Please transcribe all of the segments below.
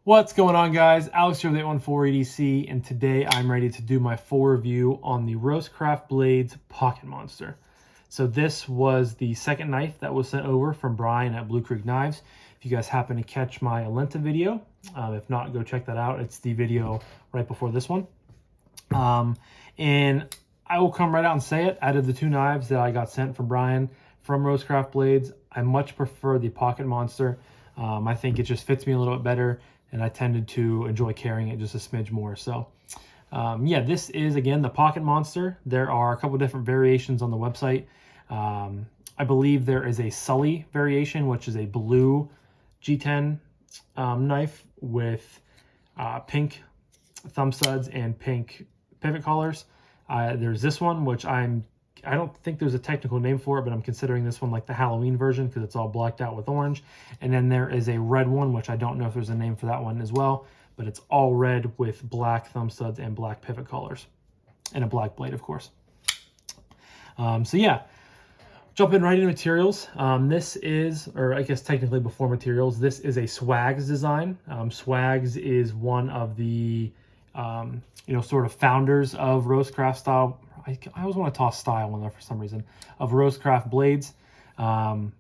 What's going on, guys? Alex here with 814EDC, and today I'm ready to do my full review on the Rosecraft Blades Pocket Monster. So this was the second knife that was sent over from Bryan at Blue Creek Knives. If you guys happen to catch my Alenta video, if not, go check that out. It's the video right before this one. And I will come right out and say it. Out of the two knives that I got sent from Bryan from Rosecraft Blades, I much prefer the Pocket Monster. I think it just fits me a little bit better, and I tended to enjoy carrying it just a smidge more. So yeah, this is, again, the Pocket Monster. There are a couple different variations on the website. I believe there is a Sully variation, which is a blue G10 knife with pink thumb studs and pink pivot collars. There's this one, which I don't think there's a technical name for it, but I'm considering this one like the Halloween version because it's all blacked out with orange. And then there is a red one, which I don't know if there's a name for that one as well, but it's all red with black thumb studs and black pivot collars and a black blade, of course. So yeah, jumping right into materials. This is, or I guess technically before materials, this is a Swags design. Swags is one of the, sort of founders of Rosecraft style. I always want to toss style in there for some reason, of Rosecraft Blades. I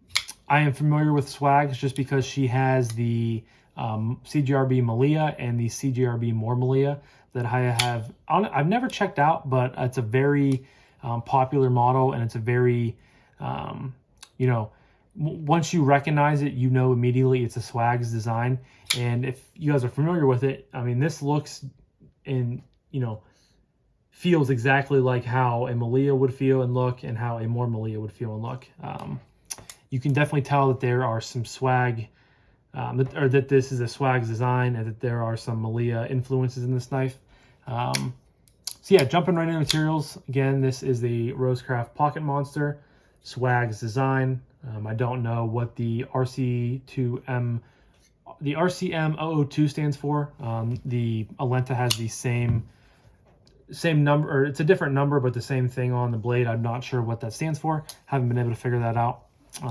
am familiar with Swags just because she has the CGRB Malia and the CGRB More Malia that I have. I've never checked out, but it's a very popular model, and it's a very, once you recognize it, you know immediately it's a Swags design. And if you guys are familiar with it, I mean, this looks in, feels exactly like how a Malia would feel and look, and how a More Malia would feel and look. You can definitely tell that there are some swag, or that this is a Swags design, and that there are some Malia influences in this knife. So yeah, jumping right into materials. Again, this is the Rosecraft Pocket Monster, Swags design. I don't know what the RCM 002 stands for. The Alenta has the same number, or it's a different number, but the same thing on the blade. I'm not sure what that stands for. Haven't been able to figure that out.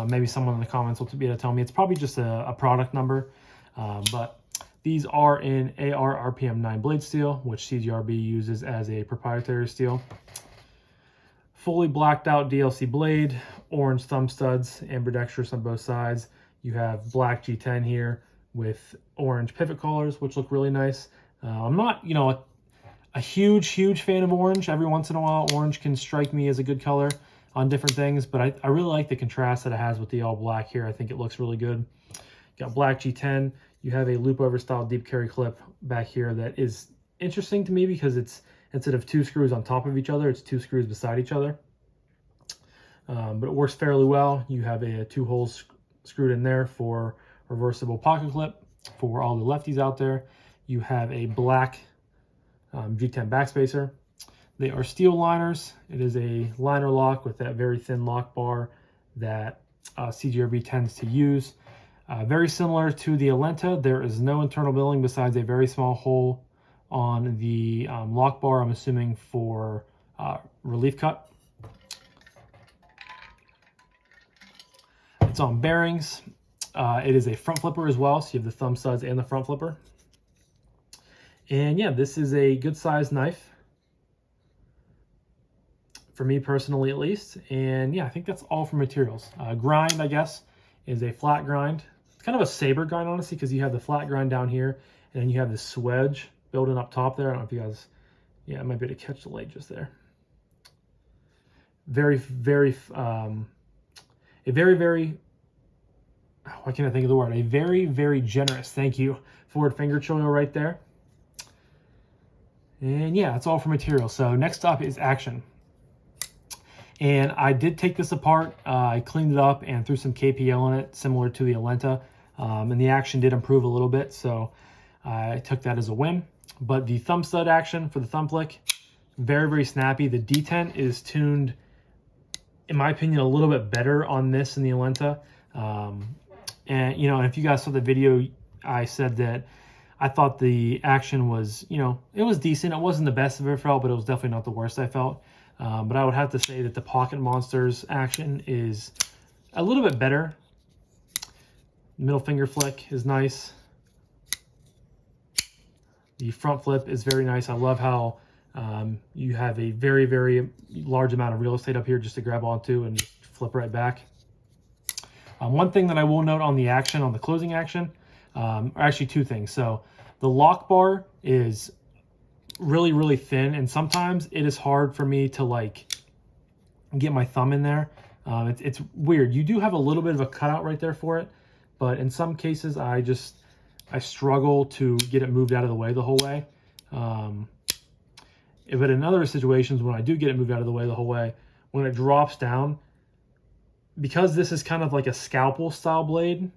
Maybe someone in the comments will be able to tell me. It's probably just a product number. But these are in AR RPM 9 blade steel, which CGRB uses as a proprietary steel. Fully blacked out DLC blade, orange thumb studs, ambidextrous on both sides. You have black G10 here with orange pivot collars, which look really nice. I'm not, a huge fan of orange. Every once in a while, orange can strike me as a good color on different things, but I really like the contrast that it has with the all black here. I think it looks really good. Got black G10. You have a loop over style deep carry clip back here that is interesting to me because it's, instead of two screws on top of each other, it's two screws beside each other. But it works fairly well. You have a two holes screwed in there for reversible pocket clip for all the lefties out there. You have a black G10 backspacer. They are steel liners. It is a liner lock with that very thin lock bar that CGRB tends to use. Very similar to the Alenta, there is no internal milling besides a very small hole on the lock bar, I'm assuming for relief cut. It's on bearings. It is a front flipper as well, so you have the thumb studs and the front flipper. And yeah, this is a good sized knife for me personally, at least. And yeah, I think that's all for materials. Grind, I guess, is a flat grind. It's kind of a saber grind, honestly, because you have the flat grind down here, and then you have the swedge building up top there. I don't know if you guys, yeah, I might be able to catch the light just there. Very, why can't I think of the word? A very generous, thank you, forward finger choil right there. And yeah, that's all for material. So next up is action. And I did take this apart. I cleaned it up and threw some KPL in it, similar to the Alenta. And the action did improve a little bit, so I took that as a win. But the thumb stud action for the thumb flick, very snappy. The D10 is tuned, in my opinion, a little bit better on this than the Alenta. And if you guys saw the video, I said that I thought the action was, it was decent. It wasn't the best I've ever felt, but it was definitely not the worst I felt. But I would have to say that the Pocket Monster's action is a little bit better. Middle finger flick is nice. The front flip is very nice. I love how you have a very, very large amount of real estate up here just to grab onto and just flip right back. One thing that I will note on the action, on the closing action, are actually two things. So the lock bar is really, really thin, and sometimes it is hard for me to like get my thumb in there. It's weird. You do have a little bit of a cutout right there for it, but in some cases I struggle to get it moved out of the way the whole way. But in other situations, when I do get it moved out of the way the whole way, when it drops down, because this is kind of like a scalpel style blade,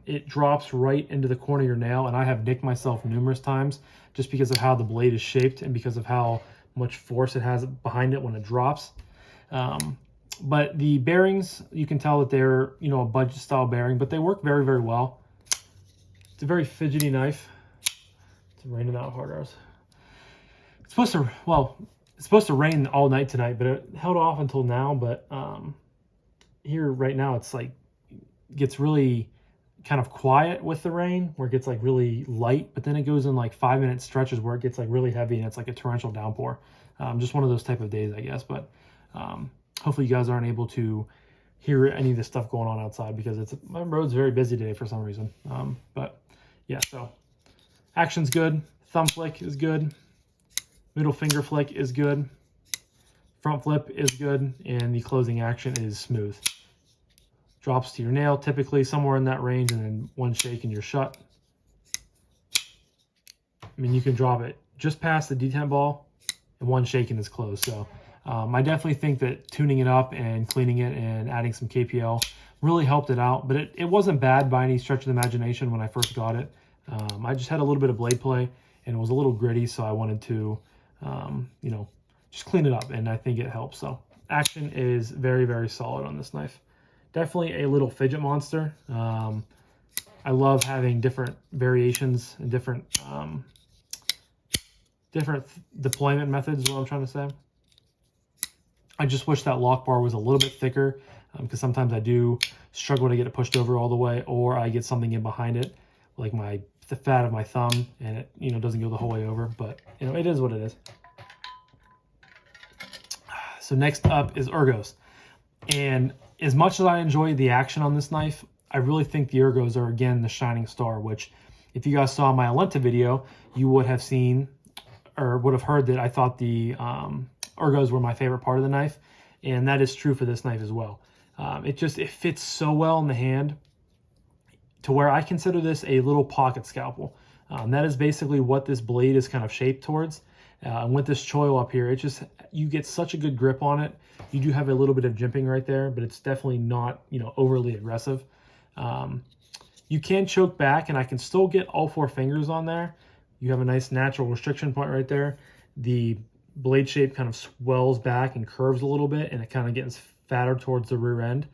it drops right into the corner of your nail, and I have nicked myself numerous times just because of how the blade is shaped and because of how much force it has behind it when it drops. But the bearings, you can tell that they're, you know, a budget style bearing, but they work very, very well. It's a very fidgety knife. It's raining out hard. It's supposed to rain all night tonight, but it held off until now. But here right now, it's like gets really kind of quiet with the rain, where it gets like really light, but then it goes in like 5-minute stretches where it gets like really heavy and it's like a torrential downpour. Just one of those type of days, I guess. But hopefully you guys aren't able to hear any of this stuff going on outside, because my road's very busy today for some reason. But yeah, so action's good, thumb flick is good, middle finger flick is good, front flip is good, and the closing action is smooth. Drops to your nail, typically somewhere in that range, and then one shake and you're shut. I mean, you can drop it just past the detent ball, and one shake and it's closed. So I definitely think that tuning it up and cleaning it and adding some KPL really helped it out, but it wasn't bad by any stretch of the imagination when I first got it. I just had a little bit of blade play, and it was a little gritty, so I wanted to, you know, just clean it up, and I think it helps. So action is very, very solid on this knife. Definitely a little fidget monster. I love having different variations and different deployment methods is what I'm trying to say. I just wish that lock bar was a little bit thicker, because sometimes I do struggle to get it pushed over all the way, or I get something in behind it, like the fat of my thumb, and it, you know, doesn't go the whole way over. But you know, it is what it is. So next up is Ergos, and as much as I enjoy the action on this knife, I really think the Ergos are again the shining star. Which, if you guys saw my Alenta video, you would have seen or would have heard that I thought the Ergos were my favorite part of the knife, and that is true for this knife as well. It fits so well in the hand, to where I consider this a little pocket scalpel. That is basically what this blade is kind of shaped towards. And with this choil up here, you get such a good grip on it. You do have a little bit of jimping right there, but it's definitely not, you know, overly aggressive. You can choke back, and I can still get all 4 fingers on there. You have a nice natural restriction point right there. The blade shape kind of swells back and curves a little bit, and it kind of gets fatter towards the rear end.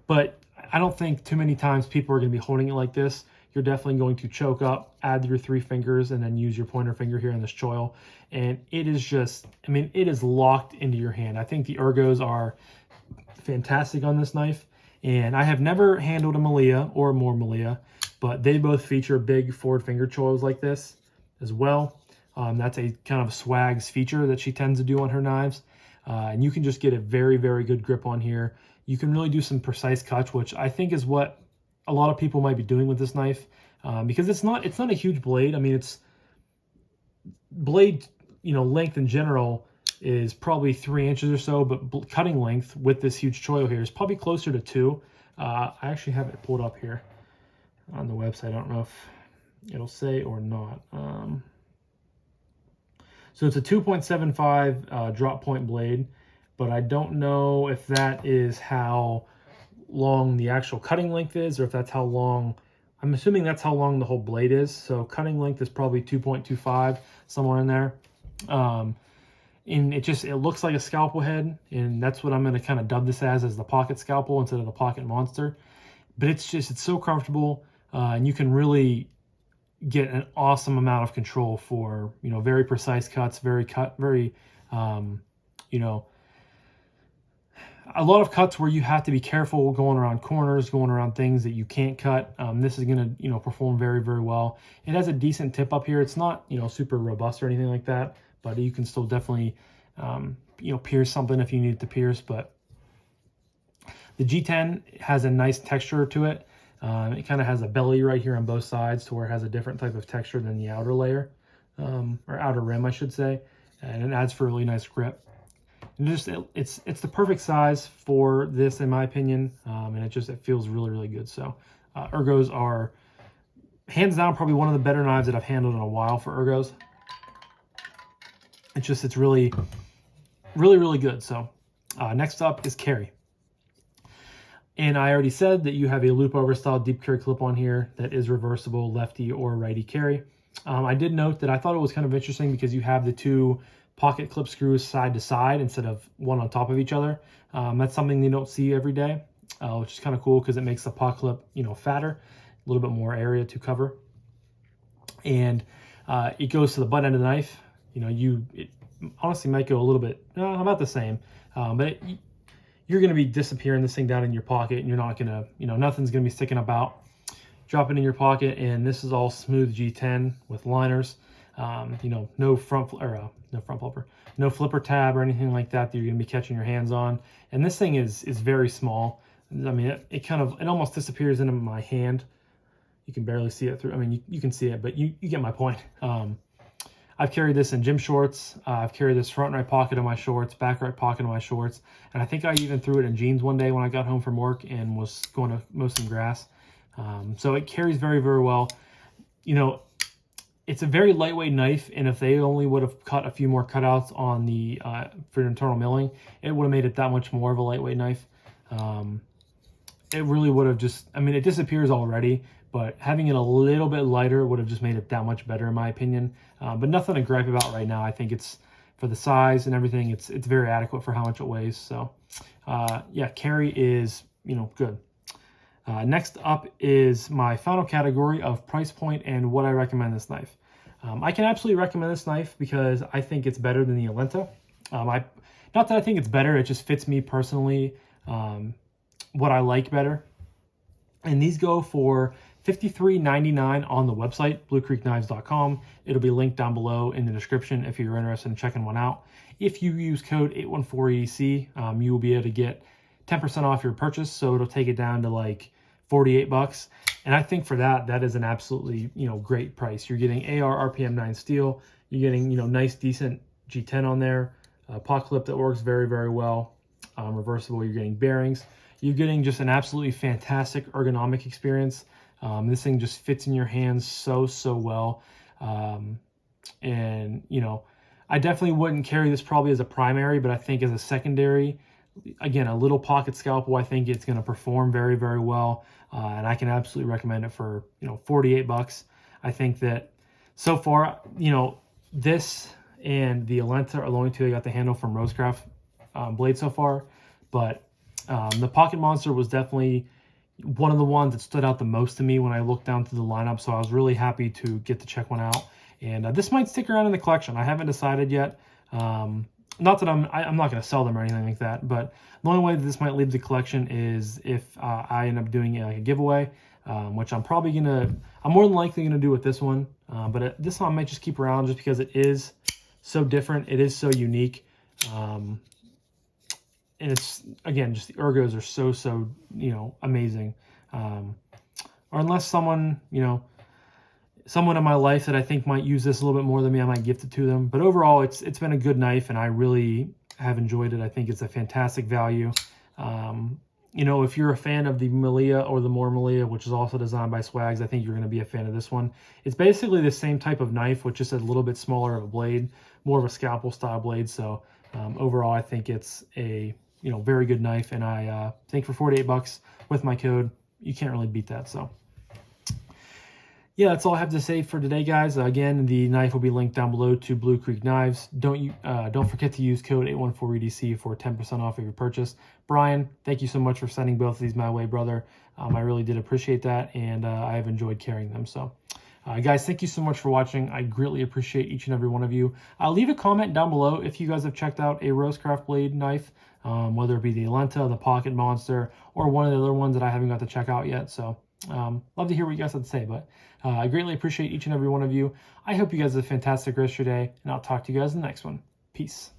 But I don't think too many times people are going to be holding it like this. You're definitely going to choke up, add your 3 fingers, and then use your pointer finger here in this choil. And it is just, I mean, it is locked into your hand. I think the Ergos are fantastic on this knife. And I have never handled a Malia or a more Malia, but they both feature big forward finger choils like this as well. That's a kind of swags feature that she tends to do on her knives. And you can just get a very, very good grip on here. You can really do some precise cuts, which I think is what a lot of people might be doing with this knife, because it's not a huge blade. I mean, it's blade, you know, length in general is probably 3 inches or so, but cutting length with this huge choil here is probably closer to 2. I actually have it pulled up here on the website. I don't know if it'll say or not. So it's a 2.75 drop point blade, but I don't know if that is how long the actual cutting length is, or if that's how long, I'm assuming that's how long the whole blade is. So cutting length is probably 2.25, somewhere in there. And it looks like a scalpel head, and that's what I'm going to kind of dub this as the pocket scalpel instead of the pocket monster. But it's so comfortable, and you can really get an awesome amount of control for, you know, very precise cuts, very, you know, a lot of cuts where you have to be careful going around corners, going around things that you can't cut. This is going to, perform very, very well. It has a decent tip up here. It's not, super robust or anything like that, but you can still definitely, pierce something if you need to pierce. But the G10 has a nice texture to it. It kind of has a belly right here on both sides to where it has a different type of texture than the outer layer, or outer rim, I should say. And it adds for a really nice grip. And it's the perfect size for this, in my opinion, and it feels really, really good. So Ergos are hands down probably one of the better knives that I've handled in a while for Ergos. It's really, really, really good. So next up is Carrie. And I already said that you have a loop over style deep carry clip on here that is reversible, lefty or righty carry. I did note that I thought it was kind of interesting because you have the two pocket clip screws side to side instead of one on top of each other. That's something you don't see every day, which is kind of cool because it makes the pocket clip, fatter, a little bit more area to cover. And it goes to the butt end of the knife. It honestly might go a little bit, about the same, but you're going to be disappearing this thing down in your pocket, and you're not going to, nothing's going to be sticking about. Drop it in your pocket, and this is all smooth G10 with liners. No front flipper, no flipper tab or anything like that you're going to be catching your hands on. And this thing is very small. I mean, it almost disappears into my hand. You can barely see it through. I mean, you can see it, but you get my point. I've carried this in gym shorts. I've carried this front right pocket of my shorts, back right pocket of my shorts. And I think I even threw it in jeans one day when I got home from work and was going to mow some grass. So it carries very, very well. It's a very lightweight knife, and if they only would have cut a few more cutouts on the for internal milling, it would have made it that much more of a lightweight knife. It really would have it disappears already, but having it a little bit lighter would have just made it that much better in my opinion. But nothing to gripe about right now. I think it's, for the size and everything, it's very adequate for how much it weighs. So yeah, Carrie is, good. Next up is my final category of price point and what I recommend this knife. I can absolutely recommend this knife because I think it's better than the Alenta. Not that I think it's better, it just fits me personally, what I like better. And these go for $53.99 on the website, bluecreekknives.com. It'll be linked down below in the description if you're interested in checking one out. If you use code 814EDC, you will be able to get 10% off your purchase, so it'll take it down to like $48. And I think for that is an absolutely, great price. You're getting AR RPM 9 steel. You're getting, nice, decent G10 on there. A pocket clip that works very, very well. Reversible, you're getting bearings. You're getting just an absolutely fantastic ergonomic experience. This thing just fits in your hands so well. And, I definitely wouldn't carry this probably as a primary, but I think as a secondary, again, a little pocket scalpel, I think it's going to perform very, very well. And I can absolutely recommend it for, $48. I think that so far, this and the Alenta are the only two I got the handle from Rosecraft Blades so far. But the Pocket Monster was definitely one of the ones that stood out the most to me when I looked down through the lineup. So I was really happy to get to check one out. And this might stick around in the collection. I haven't decided yet. Not that I'm not going to sell them or anything like that, but the only way that this might leave the collection is if I end up doing a giveaway, which I'm more than likely going to do with this one. But this one I might just keep around just because it is so different. It is so unique. And it's, again, just the Ergos are so amazing. Or unless someone in my life that I think might use this a little bit more than me, I might gift it to them. But overall, it's been a good knife, and I really have enjoyed it. I think it's a fantastic value. If you're a fan of the Malia or the More Malia, which is also designed by Swags, I think you're going to be a fan of this one. It's basically the same type of knife with just a little bit smaller of a blade, more of a scalpel style blade. So overall, I think it's a very good knife, and I think for $48 with my code, you can't really beat that. So yeah, that's all I have to say for today, guys. Again, the knife will be linked down below to Blue Creek Knives. Don't forget to use code 814EDC for 10% off of your purchase. Brian, thank you so much for sending both of these my way, brother. I really did appreciate that, and I have enjoyed carrying them. So Guys, thank you so much for watching. I greatly appreciate each and every one of you. Leave a comment down below if you guys have checked out a Rosecraft blade knife, whether it be the Alenta, the Pocket Monster, or one of the other ones that I haven't got to check out yet. So love to hear what you guys have to say, but I greatly appreciate each and every one of you. I hope you guys have a fantastic rest of your day, and I'll talk to you guys in the next one. Peace.